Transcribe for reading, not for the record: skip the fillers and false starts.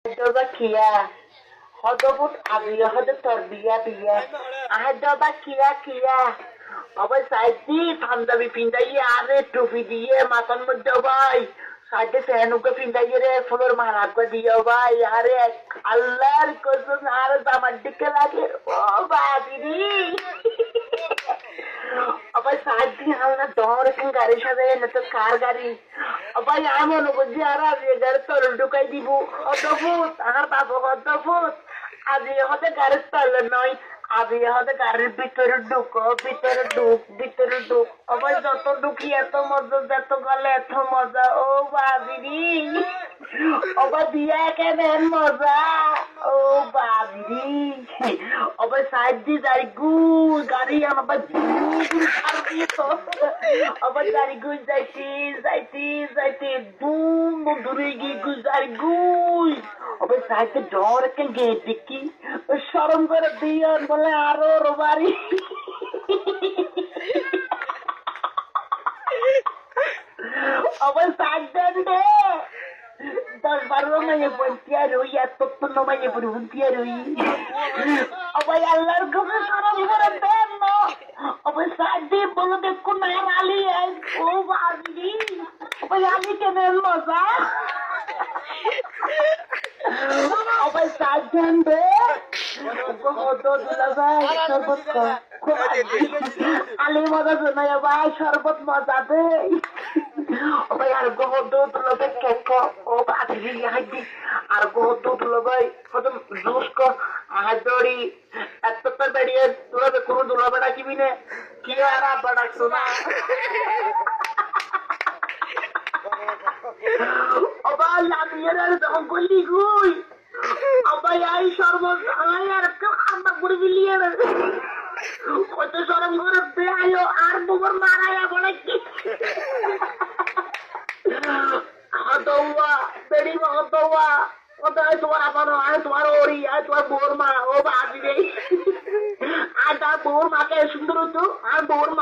Kia. Hodobut Avia Hoda Torbia Bia. I had Doba Kia. Our side deep on the Vipinda Yare to Vidia Matan Mudabai. Side Sanuka Pinda Yere for Maraca Diabai Yare. Allah cousin Arazamadicala. Oh, Babi. अबे साथी हम ना दौड़ के गाड़ी शायद न तो कार गाड़ी अबे यहाँ में लोग जियारा ये घर तो रुडू कहीं दिबू और तो फूट अगर पापा को तो फूट आज ये होते गाड़ी स्टाइल नहीं आज ये होते गाड़ी भीतर दुख अबे जो तो दुखी है तो मज़ा तो गले तो मज़ा ओ बाबी अबे दिया के बहन मज़ा ओ बाबी अबे साथी गाड़ी हम अबे अबे गाड़ी गुज जाती बूम दुरेगी गुजारी गुज अबे साइड डोर के गेट दिखी शर्म कर दिया बोले आरो रोबारी अबे साइड दे 10-12 में ये बनतिया रोई या तो no me pregunté रोई अबे अल्लाह को शर्म कर दे ना अबे साइड बोलो देखो नया वाली है ओ बाजी अबे आली के ने मजा अबे साइड दे बहुत लगा शरबत का आली मजा सुना या भाई शरबत मजा दे अबे यार बहुत लगा केको ओ बाजी यहाँ दी আর বহুত দুলবাই কত জুস কো আহাদড়ি এত তো বেরিয়ে তোরা কোন দুলবা ডাকিবি না কি আর আব্বা ডাকছো না আবা লামিয়ে রে তখন কইলি গুই আবা এই সর্বত আয় আর আম্মা গুড়ি বিলিয়ে রে কত শরম করে দে আয়ো আর বুবর মারায়া বলে কি আদওয়া বেড়ি মহতওয়া কত আয় তোমার আপানো আয় তোমার ওরি আয় তোমার বোর মা ও বাজি রে আর তার বোর মাকে সুন্দর হতো আর বোর মার